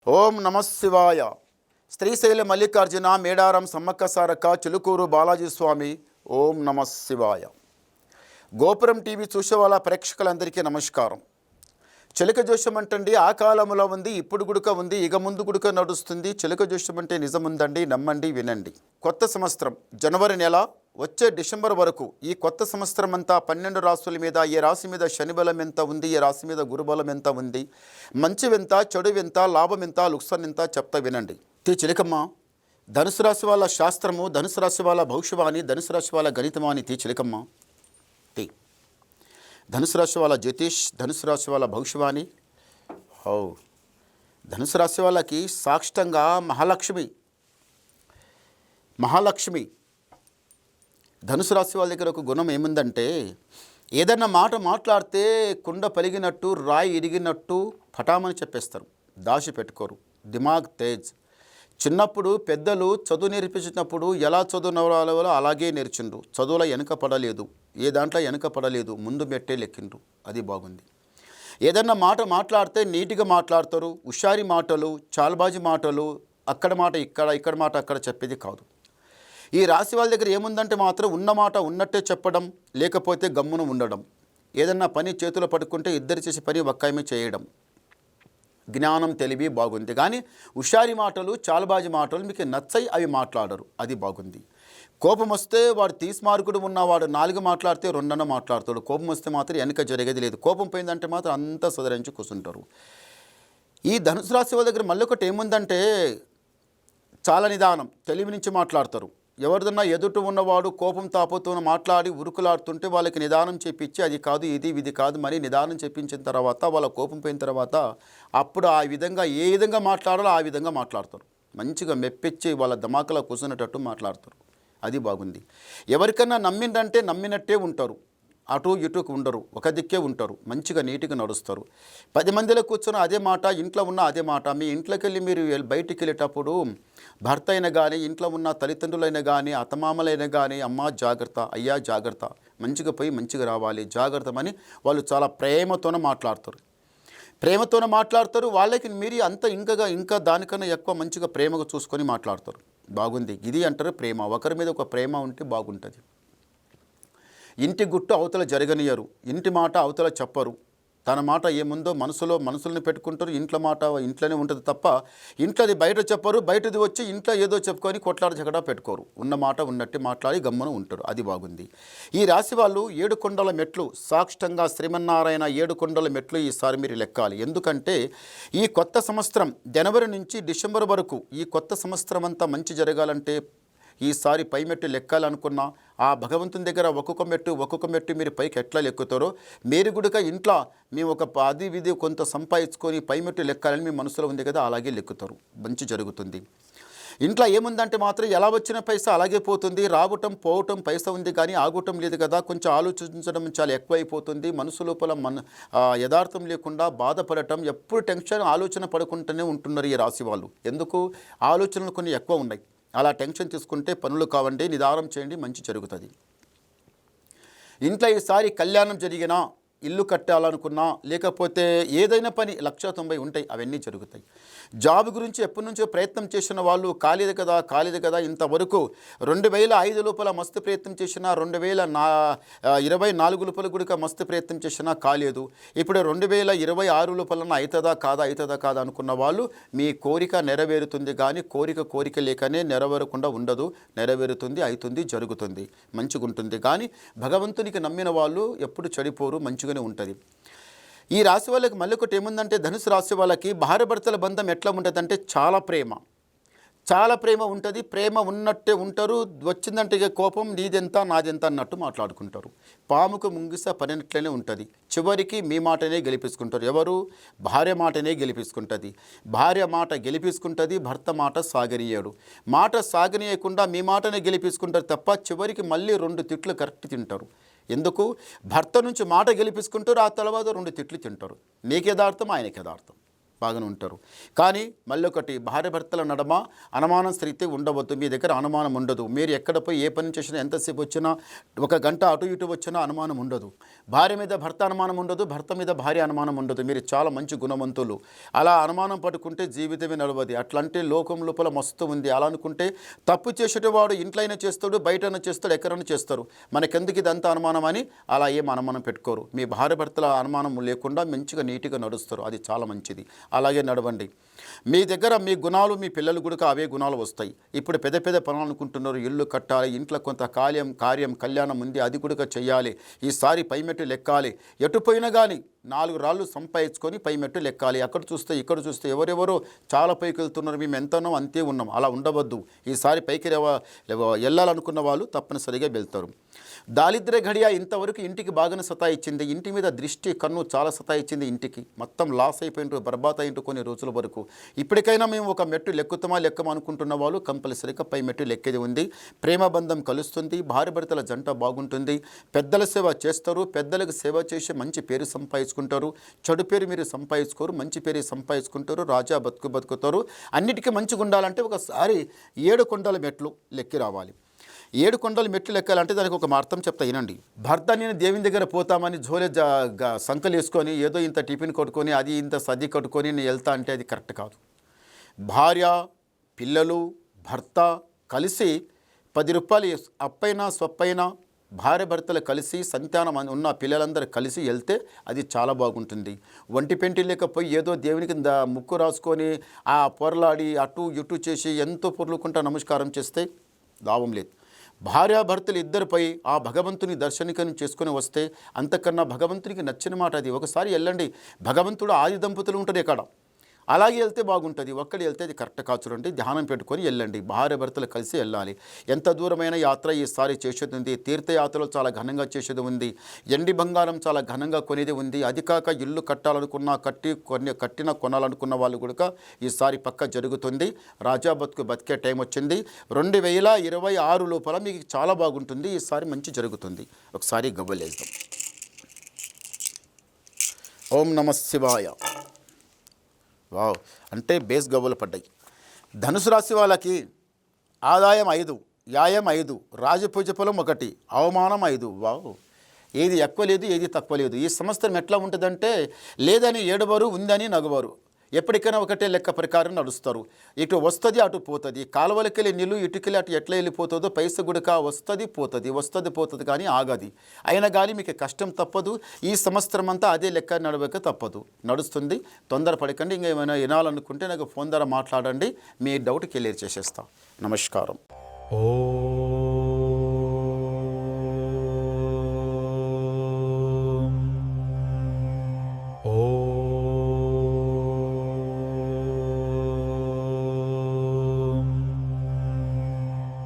ఓం నమః శివాయ. శ్రీశైల మల్లికార్జున మేడారం సమ్మక్క సారక్క చిలుకూరు బాలాజీ స్వామి. ఓం నమః శివాయ. గోపురం టీవీ చూసే వాళ్ళ ప్రేక్షకులందరికీ నమస్కారం. చిలక జోషం అంటండి ఆ కాలంలో ఉంది, ఇప్పుడు గుడుక ఉంది, ఇక ముందు గుడుక నడుస్తుంది. చిలక జోషం అంటే నిజముందండి, నమ్మండి, వినండి. కొత్త సంవత్సరం జనవరి నెల వచ్చే డిసెంబర్ వరకు ఈ కొత్త సంవత్సరం అంతా 12 రాశుల మీద, ఏ రాశి మీద శని బలం ఎంత ఉంది, ఏ రాశి మీద గురుబలం ఎంత ఉంది, మంచి వింత, చెడు వింత, లాభం ఎంత, లుక్సాన్ ఎంత చెప్తా వినండి. చిలకమ్మ, ధనుసు రాశి వాళ్ళ శాస్త్రము, ధనుసు రాశి వాళ్ళ భవిష్యవాణి, ధనుసు రాశి వాళ్ళ గణితమాని చిలకమ్మ. ధనుసు రాశి వాళ్ళ జ్యోతిష్, ధనుసు రాశి వాళ్ళ భవిష్యవాణి. ధనుసు రాశి వాళ్ళకి సాక్షంగా మహాలక్ష్మి. ధనుసు రాశి వాళ్ళ దగ్గర ఒక గుణం ఏముందంటే, ఏదన్నా మాట మాట్లాడితే కుండ పలిగినట్టు, రాయి ఇరిగినట్టు పటామని చెప్పేస్తారు. దాచి పెట్టుకోరు. దిమాగ్ తేజ్. చిన్నప్పుడు పెద్దలు చదువు నేర్పించినప్పుడు ఎలా చదువు నవరాలో అలాగే నేర్చిండ్రు. చదువులో వెనుక పడలేదు, ఏ దాంట్లో వెనుక పడలేదు, ముందు పెట్టే లెక్కిండ్రు. అది బాగుంది. ఏదన్నా మాట మాట్లాడితే నీట్గా మాట్లాడతారు. హుషారి మాటలు, చాల్బాజీ మాటలు, అక్కడ మాట ఇక్కడ, ఇక్కడ మాట అక్కడ చెప్పేది కాదు. ఈ రాశి వాళ్ళ దగ్గర ఏముందంటే మాత్రం ఉన్న మాట ఉన్నట్టే చెప్పడం, లేకపోతే గమ్మున ఉండడం. ఏదన్నా పని చేతిలో పట్టుకుంటే ఇద్దరు చేసే పని ఒక్కాయమే చేయడం. జ్ఞానం, తెలివి బాగుంది. కానీ హుషారి మాటలు, చాల్బాజీ మాటలు మీకు నచ్చాయి, అవి మాట్లాడరు. అది బాగుంది. కోపం వస్తే వాడు తీస్మార్కుడు ఉన్నవాడు 4 మాట్లాడితే 2 మాట్లాడతాడు. కోపం వస్తే మాత్రం వెనక జరిగేది లేదు. కోపం పోయిందంటే మాత్రం అంతా సుధరించి కూర్చుంటారు. ఈ ధనుసు రాశి వాళ్ళ దగ్గర మళ్ళీ ఒకటి ఏముందంటే, చాలా నిదానం, తెలివి నుంచి మాట్లాడతారు. ఎవరిదన్నా ఎదుట ఉన్నవాడు కోపం తాపుతూ మాట్లాడి ఉరుకులాడుతుంటే వాళ్ళకి నిదానం చెప్పించి, అది కాదు, ఇది కాదు, మరి నిదానం చెప్పించిన తర్వాత వాళ్ళ కోపం పోయిన తర్వాత అప్పుడు ఆ విధంగా ఏ విధంగా మాట్లాడాలో ఆ విధంగా మాట్లాడతారు. మంచిగా మెప్పించి వాళ్ళ ధమాకలో కూర్చునేటట్టు మాట్లాడతారు. అది బాగుంది. ఎవరికన్నా నమ్మిందంటే నమ్మినట్టే ఉంటారు. అటు ఇటుకు ఉండరు, ఒక దిక్కే ఉంటారు. మంచిగా నీట్గా నడుస్తారు. 10 మందిలో కూర్చొని అదే మాట, ఇంట్లో ఉన్న అదే మాట. మీ ఇంట్లోకి వెళ్ళి మీరు బయటికి వెళ్ళేటప్పుడు భర్త అయినా కానీ, ఇంట్లో ఉన్న తల్లిదండ్రులైనా కానీ, అత్తమామలైనా కానీ, అమ్మ జాగ్రత్త, అయ్యా జాగ్రత్త, మంచిగా పోయి మంచిగా రావాలి, జాగ్రత్తమని వాళ్ళు చాలా ప్రేమతోనే మాట్లాడతారు. వాళ్ళకి మీరు ఇంకా దానికన్నా ఎక్కువ మంచిగా ప్రేమగా చూసుకొని మాట్లాడతారు. బాగుంది. ఇది అంటారు ప్రేమ. ఒకరి మీద ఒక ప్రేమ ఉంటే బాగుంటుంది. ఇంటి గుట్టు అవతల జరగనియరు, ఇంటి మాట అవతల చెప్పరు. తన మాట ఏముందో మనసులను పెట్టుకుంటారు. ఇంట్లో మాట ఇంట్లోనే ఉంటుంది తప్ప ఇంట్లోది బయట చెప్పరు. బయటది వచ్చి ఇంట్లో ఏదో చెప్పుకొని కొట్లాడ జగడా పెట్టుకోరు. ఉన్న మాట ఉన్నట్టు మాట్లాడి గమ్మున ఉంటారు. అది బాగుంది. ఈ రాశి వాళ్ళు 7 కొండల మెట్లు, సాక్షంగా శ్రీమన్నారాయణ 7 కొండల మెట్లు ఈసారి మీరు లెక్కాలి. ఎందుకంటే ఈ కొత్త సంవత్సరం జనవరి నుంచి డిసెంబర్ వరకు ఈ కొత్త సంవత్సరం అంతా మంచి జరగాలంటే ఈసారి పై మెట్టు లెక్కాలనుకున్నా ఆ భగవంతుని దగ్గర ఒక్కొక్క మెట్టు మీరు పైకి ఎట్లా లెక్కుతారో, మీరు కూడా ఇంట్లో మేము ఒక 10 విధి కొంత సంపాదించుకొని పై మెట్టు లెక్కాలని మీ మనసులో ఉంది కదా, అలాగే లెక్కుతారు. మంచి జరుగుతుంది. ఇంట్లో ఏముందంటే మాత్రం ఎలా వచ్చిన పైసా అలాగే పోతుంది. రావటం పోవటం పైసా ఉంది కానీ ఆగటం లేదు కదా. కొంచెం ఆలోచించడం చాలా ఎక్కువైపోతుంది. మనసు లోపల యథార్థం లేకుండా బాధపడటం, ఎప్పుడు టెన్షన్ ఆలోచన పడుకుంటూనే ఉంటున్నారు ఈ రాశి వాళ్ళు. ఎందుకు? ఆలోచనలు కొన్ని ఎక్కువ ఉన్నాయి. అలా టెన్షన్ తీసుకుంటే పనులు కావండి, నిదానం చేయండి, మంచి జరుగుతుంది. ఇంట్లో ఈసారి కళ్యాణం జరిగినా, ఇల్లు కట్టాలనుకున్నా, లేకపోతే ఏదైనా పని 190 ఉంటాయి, అవన్నీ జరుగుతాయి. జాబ్ గురించి ఎప్పటి నుంచో ప్రయత్నం చేసిన వాళ్ళు కాలేదు కదా ఇంతవరకు 2005 లోపల మస్తు ప్రయత్నం చేసినా, 2024 లోపల కూడా మస్తు ప్రయత్నం చేసినా కాలేదు. ఇప్పుడు 2026 లోపల అవుతుందా కాదా అనుకున్న వాళ్ళు మీ కోరిక నెరవేరుతుంది. కానీ కోరిక లేకనే నెరవేరకుండా ఉండదు. నెరవేరుతుంది, అవుతుంది, జరుగుతుంది, మంచిగా ఉంటుంది. కానీ భగవంతునికి నమ్మిన వాళ్ళు ఎప్పుడు చెడిపోరు, మంచిగానే ఉంటుంది. ఈ రాశి వాళ్ళకి మళ్ళీ ఒకటి ఏముందంటే, ధనుసు రాశి వాళ్ళకి భార్యాభర్తల బంధం ఎట్లా ఉంటుందంటే చాలా ప్రేమ ఉంటుంది. ప్రేమ ఉన్నట్టే ఉంటారు. వచ్చిందంటే ఇక కోపం నీదెంత నాదెంత అన్నట్టు మాట్లాడుకుంటారు. పాముకు ముంగిస పనినట్లనే ఉంటుంది. చివరికి మీ మాటనే గెలిపించుకుంటారు. ఎవరు? భార్య మాటనే గెలిపించుకుంటుంది. భార్య మాట గెలిపించుకుంటుంది, భర్త మాట సాగనీయడు. మాట సాగనీయకుండా మీ మాటనే గెలిపించుకుంటారు తప్ప చివరికి మళ్ళీ 2 తిట్లు కరెక్ట్ తింటారు. ఎందుకు? భర్త నుంచి మాట గెలిపించుకుంటారు, ఆ తర్వాత 2 తిట్లు తింటారు. నీకు యథార్థం, ఆయనకి యథార్థం. బాగానే ఉంటారు. కానీ మళ్ళీ ఒకటి, భార్య భర్తల నడమ అనుమానం స్థితి ఉండవద్దు. మీ దగ్గర అనుమానం ఉండదు. మీరు ఎక్కడ పోయి ఏ పని చేసినా, ఎంతసేపు వచ్చినా, 1 గంట అటు ఇటు వచ్చినా అనుమానం ఉండదు. భార్య మీద భర్త అనుమానం ఉండదు, భర్త మీద భార్య అనుమానం ఉండదు. మీరు చాలా మంచి గుణవంతులు. అలా అనుమానం పట్టుకుంటే జీవితమే నడవది. అట్లంటే లోకం లోపల మస్తు ఉంది. అలా అనుకుంటే తప్పు చేసేటవాడు ఇంట్లో అయినా చేస్తాడు, బయటైనా చేస్తాడు, ఎక్కడైనా చేస్తారు. మనకెందుకు ఇదంతా అనుమానం అని అలా ఏం అనుమానం పెట్టుకోరు. మీ భార్య భర్తల అనుమానం లేకుండా మంచిగా నీట్గా నడుస్తారు. అది చాలా మంచిది. అలాగే నడవండి. మీ దగ్గర మీ గుణాలు, మీ పిల్లలు కూడా అవే గుణాలు వస్తాయి. ఇప్పుడు పెద్ద పెద్ద పనులు అనుకుంటున్నారు, ఇల్లు కట్టాలి, ఇంట్లో కొంత కార్యం కళ్యాణం ఉంది, అది కూడా చెయ్యాలి, ఈసారి పైమెట్టు లెక్కాలి. ఎటు పోయినా కానీ 4 రాళ్ళు సంపాదించుకొని పైమెట్టు లెక్కాలి. అక్కడ చూస్తే ఇక్కడ చూస్తే ఎవరెవరో చాలా పైకి వెళ్తున్నారు, మేము ఎంతనో అంతే ఉన్నాం. అలా ఉండవద్దు. ఈసారి పైకి వెళ్ళాలనుకున్న వాళ్ళు తప్పనిసరిగా వెళ్తారు. దారిద్ర్య ఘడియ ఇంతవరకు ఇంటికి బాగానే సతాయిచ్చింది. ఇంటి మీద దృష్టి కన్ను చాలా సతాయిచ్చింది. ఇంటికి మొత్తం లాస్ అయిపోయింటూ, బర్బాద్ అయింటూ కొన్ని రోజుల వరకు. ఇప్పటికైనా మేము ఒక మెట్టు లెక్కమా అనుకుంటున్న వాళ్ళు కంపల్సరీగా పై మెట్టు లెక్కేది ఉంది. ప్రేమ బంధం కలుస్తుంది. భార్య భర్తల జంట బాగుంటుంది. పెద్దల సేవ చేస్తారు. పెద్దలకు సేవ చేసి మంచి పేరు సంపాదించుకుంటారు. చెడు పేరు మీరు సంపాదించుకోరు, మంచి పేరు సంపాదించుకుంటారు. రాజా బతుకుతారు. అన్నిటికీ మంచిగా ఉండాలంటే ఒకసారి 7 కొండల మెట్లు లెక్కి రావాలి. 7 కొండలు మెట్లు లెక్కాలంటే దానికి ఒక అర్థం చెప్తా వినండి. భర్త నేను దేవుని దగ్గర పోతామని జోలే సంకలు వేసుకొని ఏదో ఇంత టిఫిన్ కొట్టుకొని అది ఇంత సద్ది కట్టుకొని నేను వెళ్తా అంటే అది కరెక్ట్ కాదు. భార్య, పిల్లలు, భర్త కలిసి 10 రూపాయలు అప్పైనా స్వప్పైనా భార్య భర్తలు కలిసి సంతానం ఉన్న పిల్లలందరూ కలిసి వెళ్తే అది చాలా బాగుంటుంది. ఒంటి పెంటి లేకపోయి ఏదో దేవునికి ముక్కు రాసుకొని ఆ పొరలాడి అటు ఇటు చేసి ఎంతో పొర్లుకుంటా నమస్కారం చేస్తే లాభం లేదు. భార్యాభర్తలు ఇద్దరిపై ఆ భగవంతుని దర్శనికను చేసుకొని వస్తే అంతకన్నా భగవంతునికి నచ్చిన మాట అది. ఒకసారి వెళ్ళండి. భగవంతుడు ఆది దంపతులు ఉంటారు ఇక్కడ. అలాగే వెళ్తే బాగుంటుంది. ఒక్కడి వెళ్తే అది కరెక్ట్ కాదు. చూడండి, ధ్యానం పెట్టుకొని వెళ్ళండి. భార్య భర్తలు కలిసి వెళ్ళాలి. ఎంత దూరమైన యాత్ర ఈసారి చేసేది ఉంది. తీర్థయాత్రలు చాలా ఘనంగా చేసేది ఉంది. ఎండి బంగారం చాలా ఘనంగా కొనేది ఉంది. అది కాక ఇల్లు కట్టాలనుకున్నా కొనాలనుకున్న వాళ్ళు కూడా ఈసారి పక్క జరుగుతుంది. రాజా బతికే టైం వచ్చింది. 2026 లోపల మీకు చాలా బాగుంటుంది. ఈసారి మంచి జరుగుతుంది. ఒకసారి గవ్వలేద్దాం. ఓం నమః శివాయ. వావ్, అంటే బేస్ గవ్వలు పడ్డాయి. ధనుసు రాశి వాళ్ళకి ఆదాయం 5, వ్యాయం 5, రాజపూజ ఫలం 1, అవమానం 5. వావ్, ఏది ఎక్కువ లేదు, ఏది తక్కువ లేదు. ఈ సంవత్సరం ఎట్లా ఉంటుందంటే లేదని ఏడవరు, ఉందని నగవరు. ఎప్పటికైనా ఒకటే లెక్క ప్రకారం నడుస్తారు. ఇటు వస్తుంది, అటు పోతుంది. కాలువలకెళ్ళి నీళ్ళు ఇటుకెళ్ళి అటు ఎట్లా వెళ్ళిపోతుందో పైస గుడక వస్తుంది పోతుంది కానీ ఆగది. అయినా కానీ మీకు కష్టం తప్పదు. ఈ సంవత్సరం అంతా అదే లెక్క నడవక తప్పదు, నడుస్తుంది. తొందరపడకండి. ఇంకా ఏమైనా వినాలనుకుంటే నాకు ఫోన్ ద్వారా మాట్లాడండి. మీ డౌట్ క్లియర్ చేసేస్తా. నమస్కారం.